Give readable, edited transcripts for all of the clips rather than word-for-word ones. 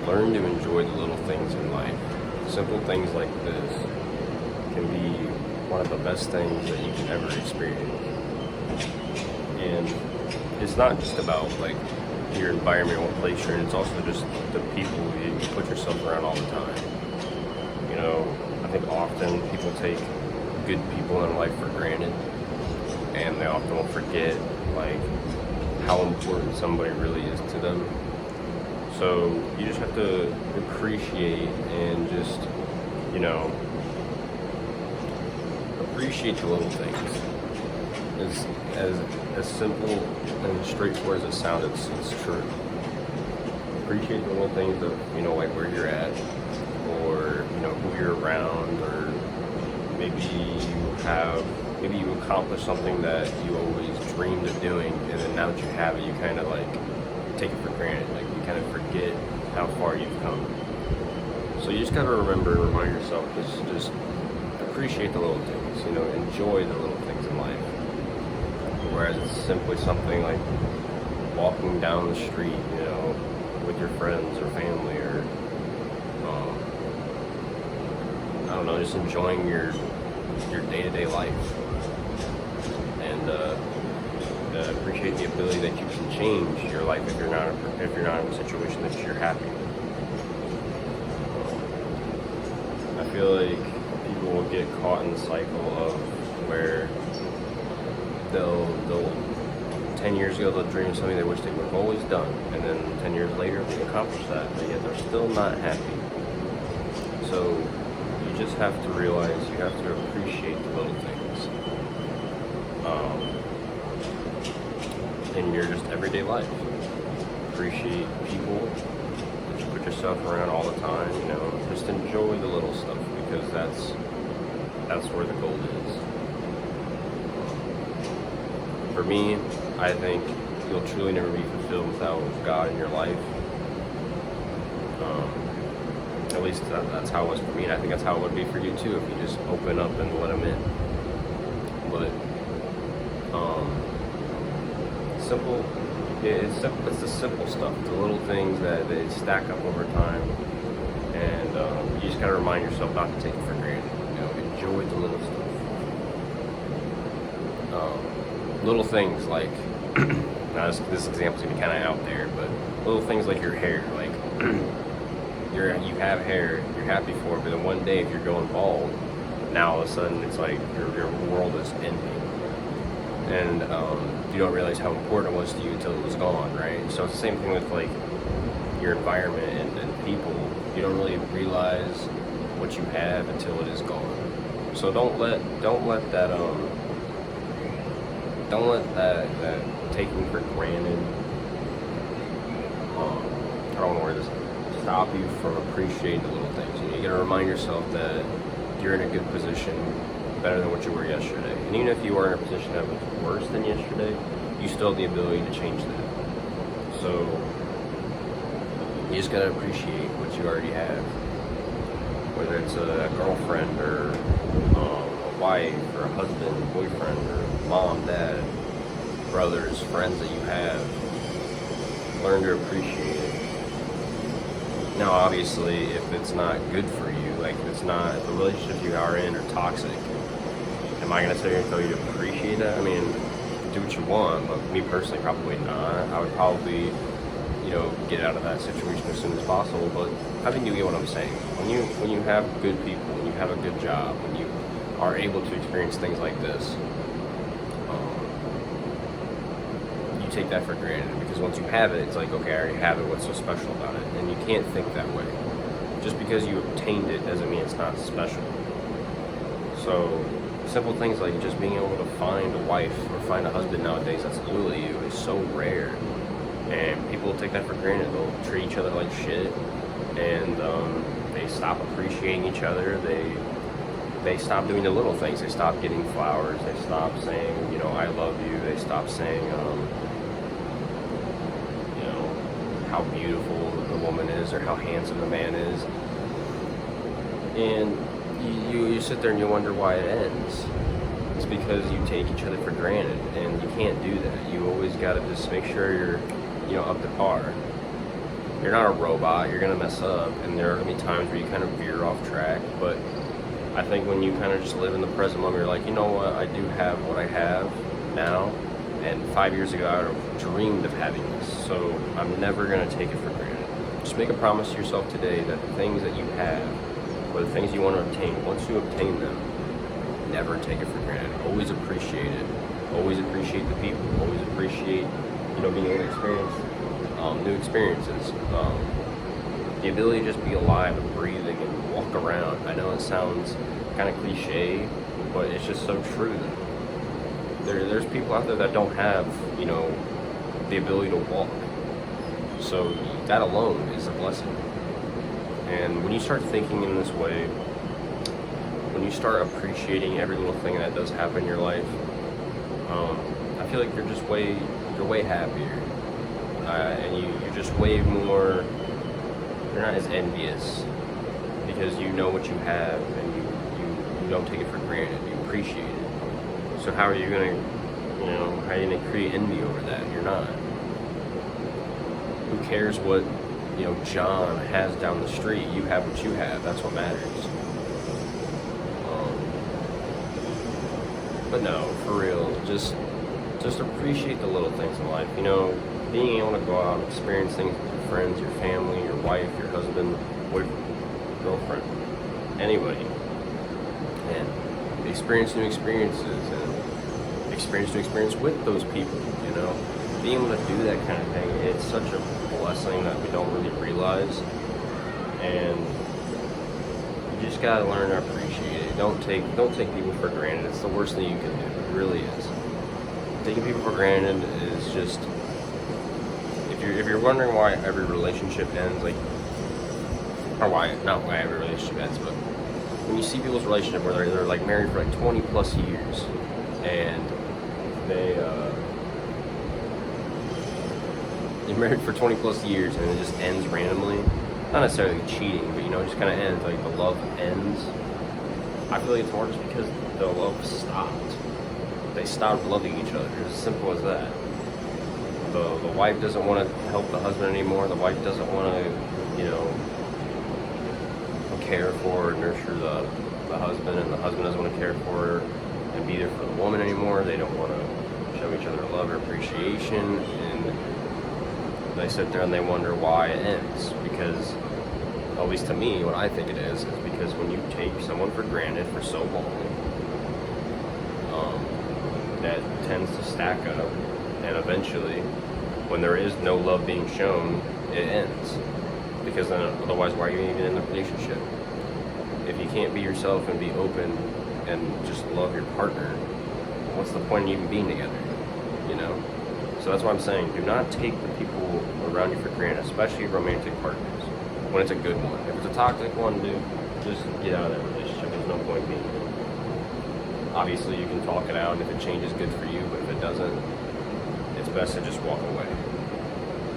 Learn to enjoy the little things in life. Simple things like this can be one of the best things that you can ever experience. And it's not just about like your environment or place you're in, it's also just the people you put yourself around all the time. You know, I think often people take good people in life for granted, and they often will forget like how important somebody really is to them. So you just have to appreciate and just, you know, appreciate the little things. As simple and straightforward as it sounds, it's true. Appreciate the little things of, you know, like where you're at, or, you know, who you're around, or maybe you accomplished something that you always dreamed of doing, and then now that you have it, you kind of like take it for granted. Like you kind of forget how far you've come. So you just gotta remember and remind yourself, just appreciate the little things, you know, enjoy the little things in life. Whereas it's simply something like walking down the street, you know, with your friends or family, or I don't know, just enjoying your day-to-day life, and appreciate the ability that you can change your life if you're not in a situation that you're happy with. I feel like people will get caught in the cycle of where they'll 10 years ago they'll dream of something they wish they would have always done, and then 10 years later they accomplish that, but yet they're still not happy. So you just have to realize you have to appreciate the little things in your just everyday life. Appreciate people that you put yourself around all the time, you know, just enjoy the little stuff, because that's where the gold is. For me, I think you'll truly never be fulfilled without God in your life. At least that's how it was for me, and I think that's how it would be for you too if you just open up and let Him in. But simple, it's simple. It's the simple stuff, the little things that they stack up over time, and you just gotta remind yourself not to take it for granted. You know, enjoy the little stuff. Little things like, now this example's gonna be kind of out there, but little things like your hair, like you have hair, you're happy for it, but then one day if you're going bald, now all of a sudden it's like your world is ending, and you don't realize how important it was to you until it was gone, right? So it's the same thing with like your environment and people. You don't really realize what you have until it is gone. So don't let that taking for granted, I don't know where this stop you from appreciating the little things. You know, you gotta remind yourself that you're in a good position, better than what you were yesterday. And even if you are in a position that was worse than yesterday, you still have the ability to change that. So you just gotta appreciate what you already have, whether it's a girlfriend or a wife or a husband, boyfriend, or mom, dad, brothers, friends that you have. Learn to appreciate it. Now, obviously, if it's not good for you, like if the relationships you are in are toxic, am I going to sit here and tell you to appreciate that? I mean, do what you want, but me personally, probably not. I would probably, you know, get out of that situation as soon as possible. But I think you get what I'm saying. When you have good people, when you have a good job, when you are able to experience things like this, you take that for granted, because once you have it, it's like, okay, I already have it, what's so special about it? And you can't think that way. Just because you obtained it doesn't mean it's not special. So simple things like just being able to find a wife or find a husband nowadays that's loyal to you is so rare, and people take that for granted. They'll treat each other like shit, and they stop appreciating each other. They stop doing the little things. They stop getting flowers. They stop saying, you know, I love you. They stop saying, you know, how beautiful the woman is or how handsome the man is. And you sit there and you wonder why it ends. It's because you take each other for granted, and you can't do that. You always got to just make sure you're, you know, up to par. You're not a robot. You're gonna mess up, and there are gonna be times where you kind of veer off track. But I think when you kind of just live in the present moment, you're like, you know what? I do have what I have now, and 5 years ago I would have dreamed of having this. So I'm never gonna take it for granted. Just make a promise to yourself today that the things that you have, or the things you want to obtain, once you obtain them, never take it for granted. Always appreciate it. Always appreciate the people. Always appreciate, being able to experience new experiences. The ability to just be alive and breathing and walk around. I know it sounds kind of cliche, but it's just so true. There's people out there that don't have, the ability to walk. So that alone is a blessing. And when you start thinking in this way, when you start appreciating every little thing that does happen in your life, I feel like you're way happier, and you're just way more. You're not as envious because you know what you have, and you don't take it for granted. You appreciate it. So how are you gonna, how are you gonna create envy over that? You're not. Who cares what, John has down the street? You have what you have. That's what matters. But no, for real, just appreciate the little things in life. Being able to go out and experience things with your friends, your family, your wife, your husband, boyfriend, girlfriend, anybody, and experience new experiences and experience new experience with those people. Being able to do that kind of thing, it's such a blessing that we don't really realize, and you just gotta learn to appreciate it. Don't take people for granted. It's the worst thing you can do. It really is. Taking people for granted is just, if you're wondering why every relationship ends, not why every relationship ends, but when you see people's relationship where they're like married for like 20 plus years, and they're married for 20 plus years and it just ends randomly, not necessarily cheating, but just kind of ends, like the love ends. I feel like it's more just because the love stopped. They stopped loving each other. It's as simple as that. The wife doesn't want to help the husband anymore. The wife doesn't want to, care for or nurture the husband, and the husband doesn't want to care for her and be there for the woman anymore. They don't want to show each other love or appreciation, and they sit there and they wonder why it ends. Because, at least to me, what I think it is because when you take someone for granted for so long, that tends to stack up, and eventually, when there is no love being shown, it ends. Because then, otherwise, why are you even in a relationship? If you can't be yourself and be open and just love your partner, what's the point in even being together? So that's why I'm saying, do not take the people around you for granted, especially romantic partners, when it's a good one. If it's a toxic one, dude, just get out of that relationship. There's no point being in it. Obviously, you can talk it out, and if it changes, good for you, but if it doesn't, it's best to just walk away.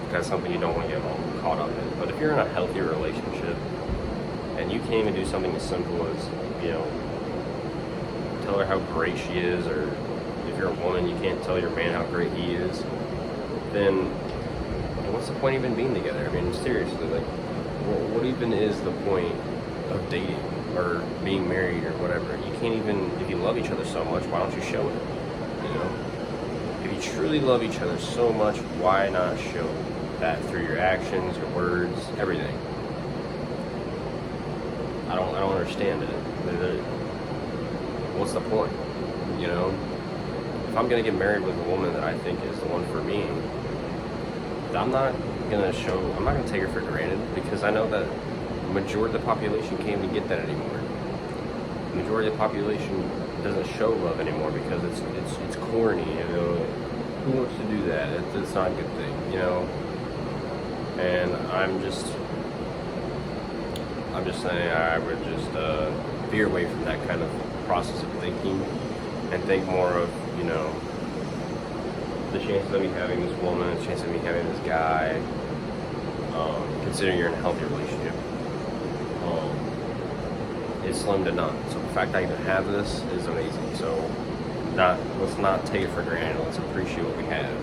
That's something you don't want to get all caught up in. But if you're in a healthy relationship, and you can't even do something as simple as, tell her how great she is, or if you're a woman, you can't tell your man how great he is, then what's the point even being together? I mean, seriously, what even is the point of dating or being married or whatever? You can't even, if you love each other so much, why don't you show it? If you truly love each other so much, why not show that through your actions, your words, everything? I don't understand it. What's the point? If I'm gonna get married with a woman that I think is the one for me, I'm not gonna take her for granted, because I know that the majority of the population can't even get that anymore. The majority of the population doesn't show love anymore because it's corny. Who wants to do that? It's not a good thing, And I'm just saying I would just veer away from that kind of process of thinking and think more of, the chances of me having this woman, the chances of me having this guy, considering you're in a healthy relationship, is slim to none. So the fact I even have this is amazing. So let's not take it for granted. Let's appreciate what we have.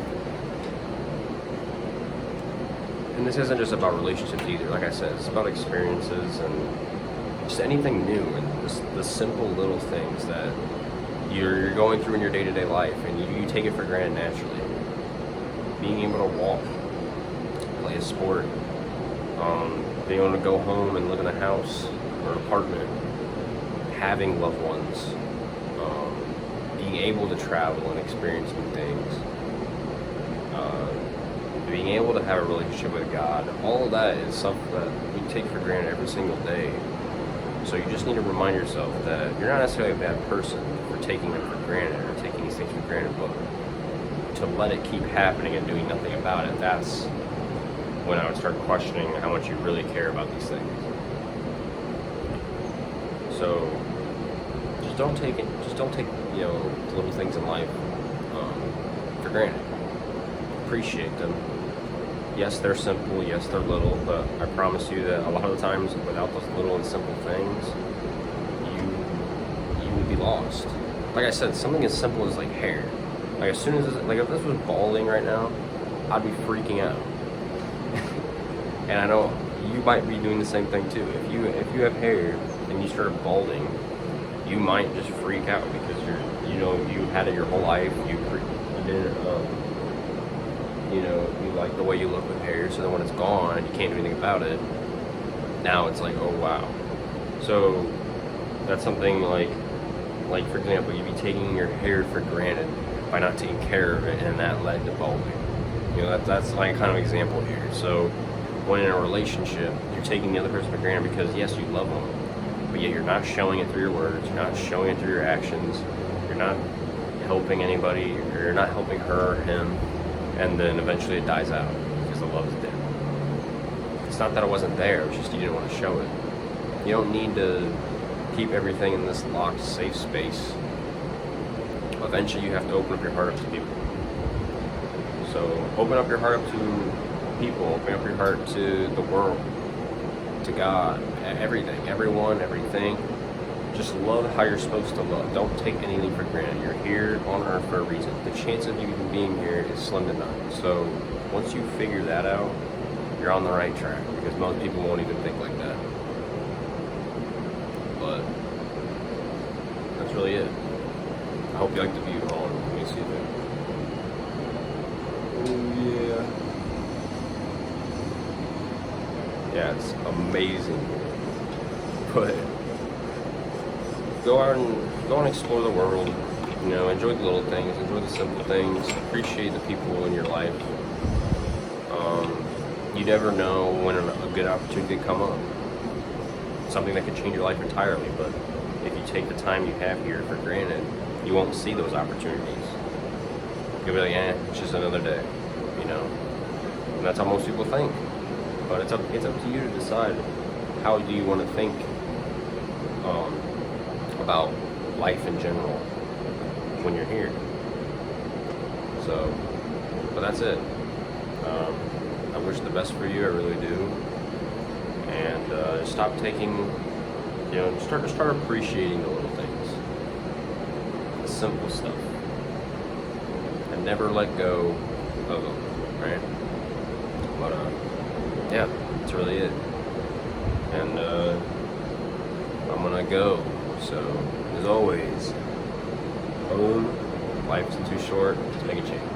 and this isn't just about relationships either. Like I said, it's about experiences and just anything new and the simple little things that you're going through in your day-to-day life, and you take it for granted naturally. Being able to walk, play a sport, being able to go home and live in a house or an apartment, having loved ones, being able to travel and experience new things, being able to have a relationship with God. All of that is something that we take for granted every single day. So you just need to remind yourself that you're not necessarily a bad person for taking them for granted or taking these things for granted, but to let it keep happening and doing nothing about it, that's when I would start questioning how much you really care about these things. So just don't take the little things in life for granted. Appreciate them. Yes, they're simple, yes, they're little, but I promise you that a lot of the times without those little and simple things, you would be lost. Like I said, something as simple as like hair. Like as soon as if this was balding right now, I'd be freaking out. And I know you might be doing the same thing too. If you have hair and you start balding, you might just freak out because you had it your whole life. You didn't you like the way you look with hair. So then when it's gone and you can't do anything about it, now it's like, oh wow. So that's something like for example, you'd be taking your hair for granted by not taking care of it, and that led to balding. That's like kind of example here. So when in a relationship, you're taking the other person for granted because yes, you love them, but yet you're not showing it through your words, you're not showing it through your actions, you're not helping anybody, or you're not helping her or him, and then eventually it dies out because the love is dead. It's not that it wasn't there, it's just you didn't want to show it. You don't need to keep everything in this locked, safe space. Eventually you have to open up your heart up to people. So open up your heart up to people, open up your heart to the world, to God, everything, everyone, everything. Just love how you're supposed to love. Don't take anything for granted. You're here on earth for a reason. The chance of you even being here is slim to none. So once you figure that out, you're on the right track, because most people won't even think like that. But that's really it. I hope you like the view. Hold on, let me see that. Oh yeah. Yeah, it's amazing. But go out and explore the world. Enjoy the little things, enjoy the simple things, appreciate the people in your life. You never know when a good opportunity could come up. Something that could change your life entirely, but if you take the time you have here for granted, you won't see those opportunities. You'll be like, it's just another day, And that's how most people think. But it's up to you to decide how do you want to think about life in general when you're here. So, but that's it. I wish the best for you, I really do. And stop taking, start appreciating the little things, the simple stuff, and never let go of them, right? But yeah, that's really it. And I'm gonna go. So, as always, life isn't too short to make a change.